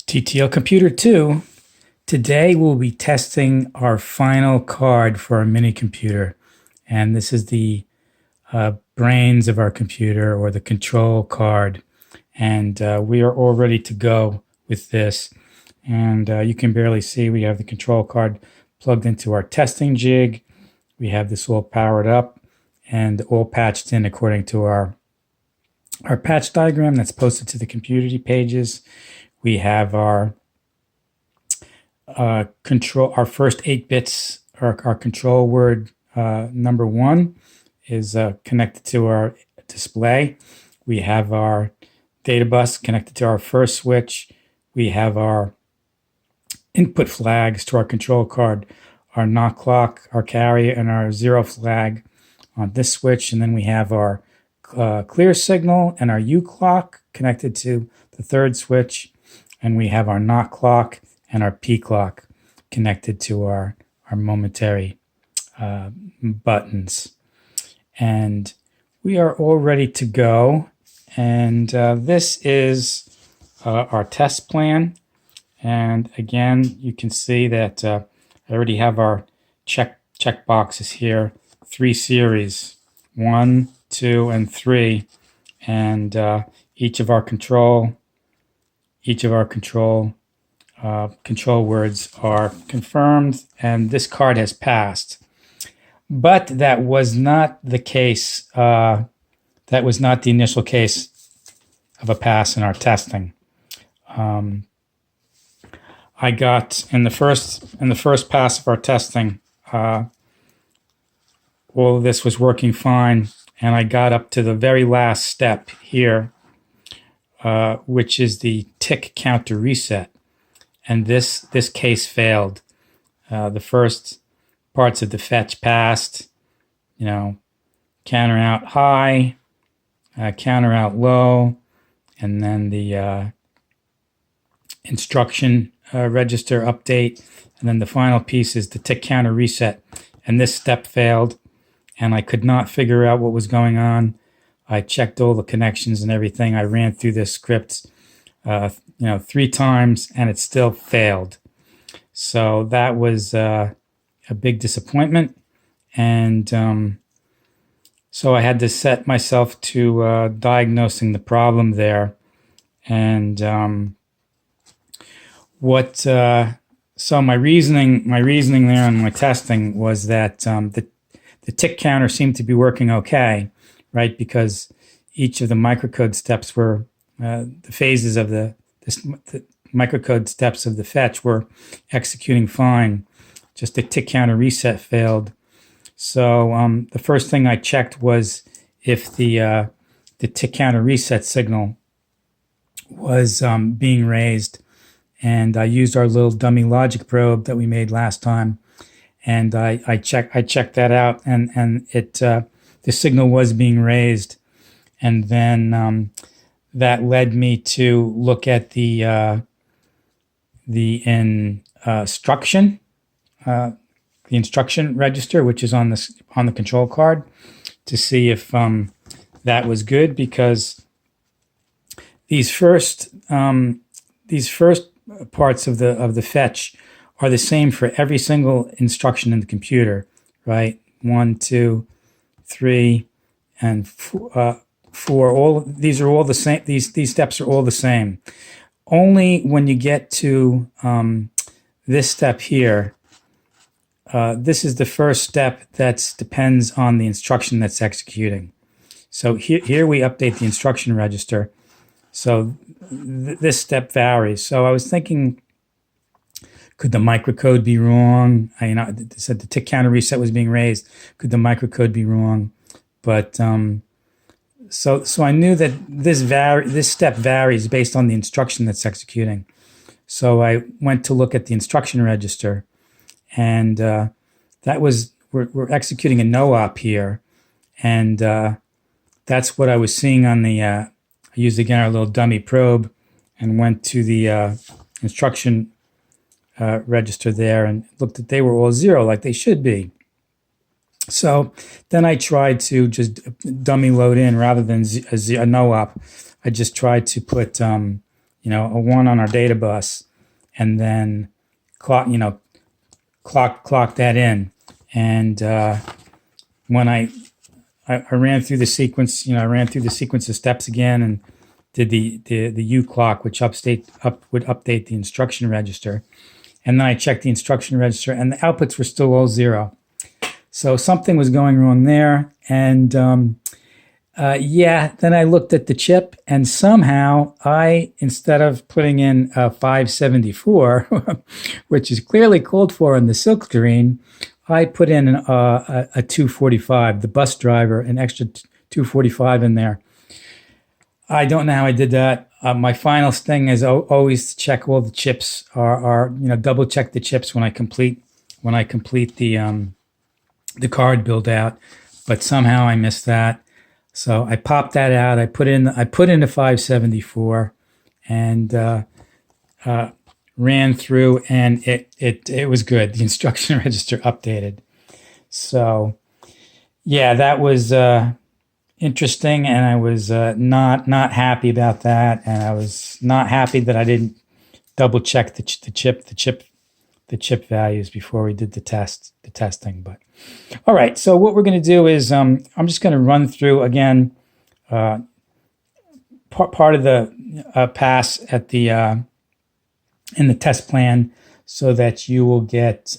TTL Computer 2. Today we'll be testing our final card for our mini computer. And this is the brains of our computer, or the control card. And we are all ready to go with this. And you can barely see, we have the control card plugged into our testing jig. We have this all powered up and all patched in according to our patch diagram that's posted to the community pages. We have our our first 8 bits, our control word number 1 is connected to our display. We have our data bus connected to our first switch. We have our input flags to our control card, our knock clock, our carry, and our 0 flag on this switch. And then we have our clear signal and our U clock connected to the third switch. And we have our knock clock and our P clock connected to our momentary buttons. And we are all ready to go. And this is our test plan. And again, you can see that I already have our check boxes here, 3 series, 1, 2, and 3. And each of our control words are confirmed, and this card has passed. But that was not the case. That was not the initial case of a pass in our testing. I got in the first pass of our testing, all of this was working fine, and I got up to the very last step here, which is the tick counter reset. And this case failed. The first parts of the fetch passed, counter out high, counter out low, and then the instruction register update. And then the final piece is the tick counter reset. And this step failed, and I could not figure out what was going on. I checked all the connections and everything. I ran through this script 3 times, and it still failed. So that was a big disappointment. And so I had to set myself to diagnosing the problem there. And so my reasoning there on my testing was that the tick counter seemed to be working okay, right? Because each of the microcode steps were the phases of the microcode steps of the fetch were executing fine. Just the tick counter reset failed. So the first thing I checked was if the tick counter reset signal was being raised, and I used our little dummy logic probe that we made last time, and I checked that out, and it the signal was being raised, and then that led me to look at the instruction register, which is on the control card, to see if that was good, because these first parts of the fetch are the same for every single instruction in the computer, right? 1, 2, 3, and 4. All these are all the same. These steps are all the same. Only when you get to this step here, this is the first step that depends on the instruction that's executing. So here we update the instruction register. So this step varies. So I was thinking, could the microcode be wrong? I said the tick counter reset was being raised. Could the microcode be wrong? But so I knew that this step varies based on the instruction that's executing. So I went to look at the instruction register, and we're executing a no-op here, and that's what I was seeing on the. I used again our little dummy probe, and went to the instruction register there, and looked that they were all 0, like they should be. So then I tried to just dummy load in rather than a no-op. I just tried to put a 1 on our data bus, and then clock that in. And when I ran through the sequence, I ran through the sequence of steps again and did the U clock, which would update the instruction register. And then I checked the instruction register, and the outputs were still all 0. So something was going wrong there. And then I looked at the chip, and somehow instead of putting in a 574, which is clearly called for on the silk screen, I put in a 245, the bus driver, an extra 245 in there. I don't know how I did that. My final thing is always to check all the chips, double check the chips when I complete the card build out. But somehow I missed that. So I popped that out. I put in the 574 and ran through, and it was good. The instruction register updated. So yeah, that was interesting, and I was not happy about that, and I was not happy that I didn't double check the chip values before we did the testing. But all right, so what we're going to do is I'm just going to run through again part of the pass at the in the test plan, so that you will get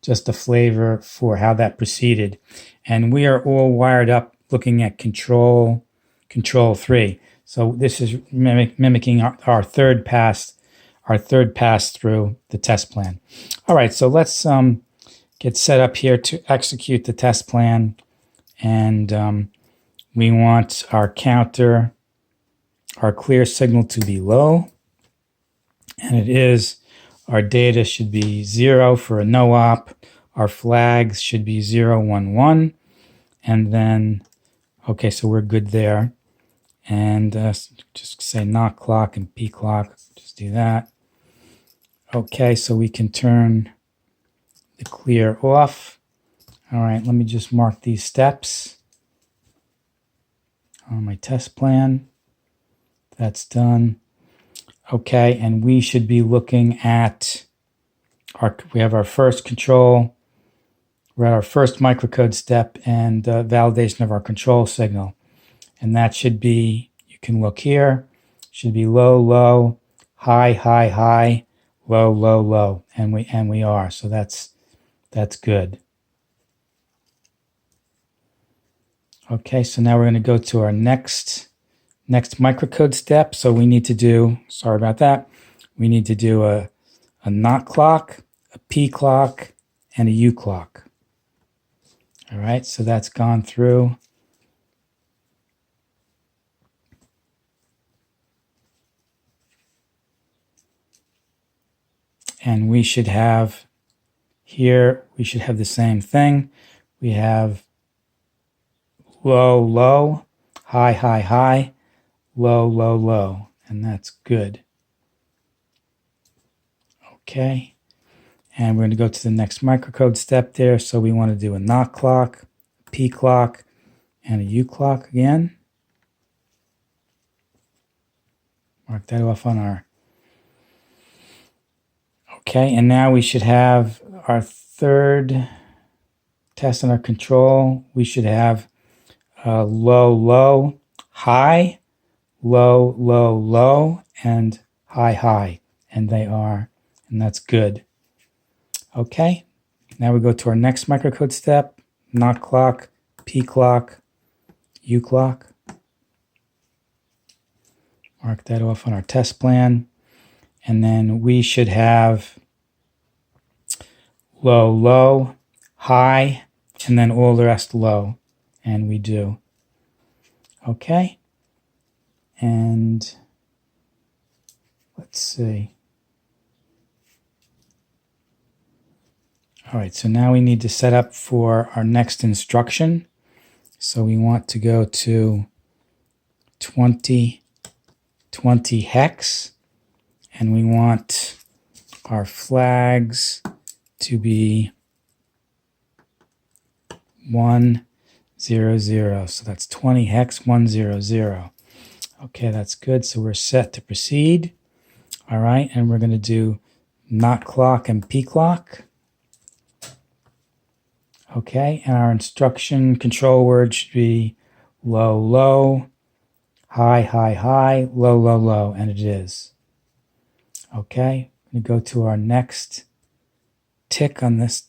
just a flavor for how that proceeded. And we are all wired up looking at control 3. So this is mimicking our third pass through the test plan. All right, so let's get set up here to execute the test plan. And we want our counter, our clear signal, to be low. And it is. Our data should be 0 for a no-op. Our flags should be 0, 1, 1. And then, okay, so we're good there. And just say not clock and P clock. Just do that. Okay, so we can turn the clear off. All right, let me just mark these steps on my test plan. That's done. Okay, and we should be looking at we have our first control. We're at our first microcode step and validation of our control signal. And that should be, you can look here, should be low, low, high, high, high, low, low, low. And we are, so that's good. Okay, so now we're going to go to our next microcode step. So we need to do, sorry about that, we need to do a not clock, a P clock, and a U clock. All right, so that's gone through. And we should have here, we should have the same thing. We have low, low, high, high, high, low, low, low, and that's good. Okay, and we're going to go to the next microcode step there. So we want to do a not clock, a P clock, and a U clock again. Mark that off on our... Okay, and now we should have our third test on our control. We should have low, low, high, low, low, low, and high, high. And they are, and that's good. Okay, now we go to our next microcode step, not clock, P clock, U clock. Mark that off on our test plan. And then we should have low, low, high, and then all the rest low. And we do. Okay. And let's see. All right, so now we need to set up for our next instruction. So we want to go to 20 hex. And we want our flags to be 100. So that's 20 hex 100. Okay, that's good. So we're set to proceed. All right, and we're going to do not clock and P clock. Okay, and our instruction control word should be low, low, high, high, high, low, low, low, and it is. Okay, I'm going to go to our next tick on this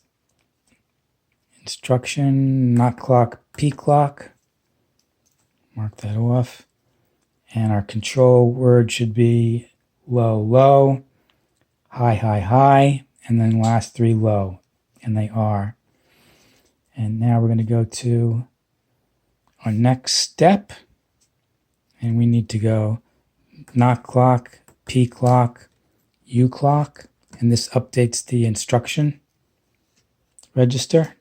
instruction, not clock, P clock. Mark that off. And our control word should be low, low, high, high, high, and then last three low, and they are. And now we're going to go to our next step, and we need to go not clock, P clock, U clock, and this updates the instruction register.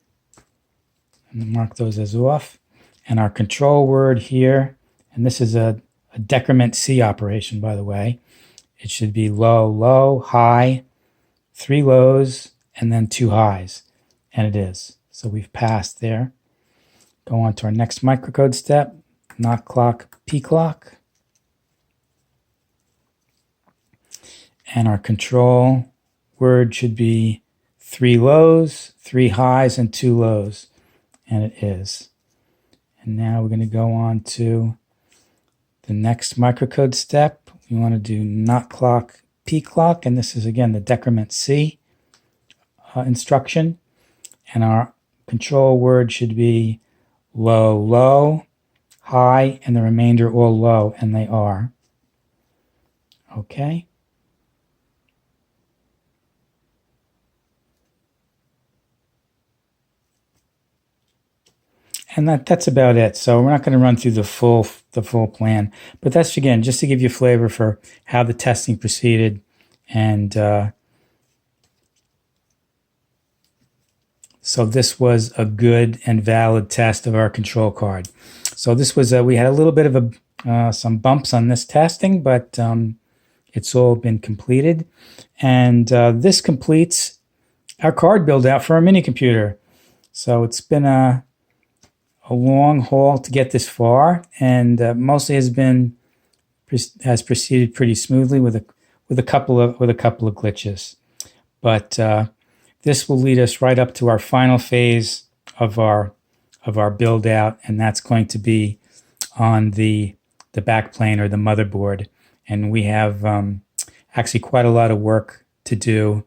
And mark those as off. And our control word here, and this is a decrement C operation, by the way. It should be low, low, high, three lows, and then two highs. And it is. So we've passed there. Go on to our next microcode step, not clock, P clock. And our control word should be three lows, three highs, and two lows. And it is. And now we're going to go on to the next microcode step. We want to do not clock, P clock. And this is, again, the decrement C instruction. And our control word should be low, low, high, and the remainder all low, and they are. Okay. And that's about it. So we're not going to run through the full plan, but that's, again, just to give you a flavor for how the testing proceeded. And so this was a good and valid test of our control card. So this was we had a little bit of some bumps on this testing, but it's all been completed. And this completes our card build out for our mini computer. So it's been a long haul to get this far, and mostly has proceeded pretty smoothly with a couple of glitches. But this will lead us right up to our final phase of our build out, and that's going to be on the backplane or the motherboard. And we have actually quite a lot of work to do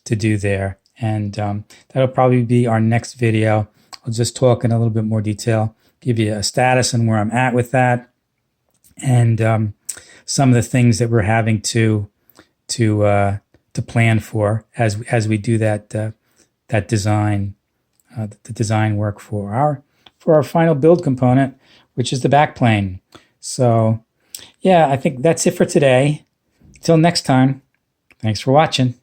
there, and that'll probably be our next video. I'll just talk in a little bit more detail, give you a status and where I'm at with that, and some of the things that we're having to plan for as we do that design, the design work for our final build component, which is the backplane. So, yeah, I think that's it for today. Till next time, thanks for watching.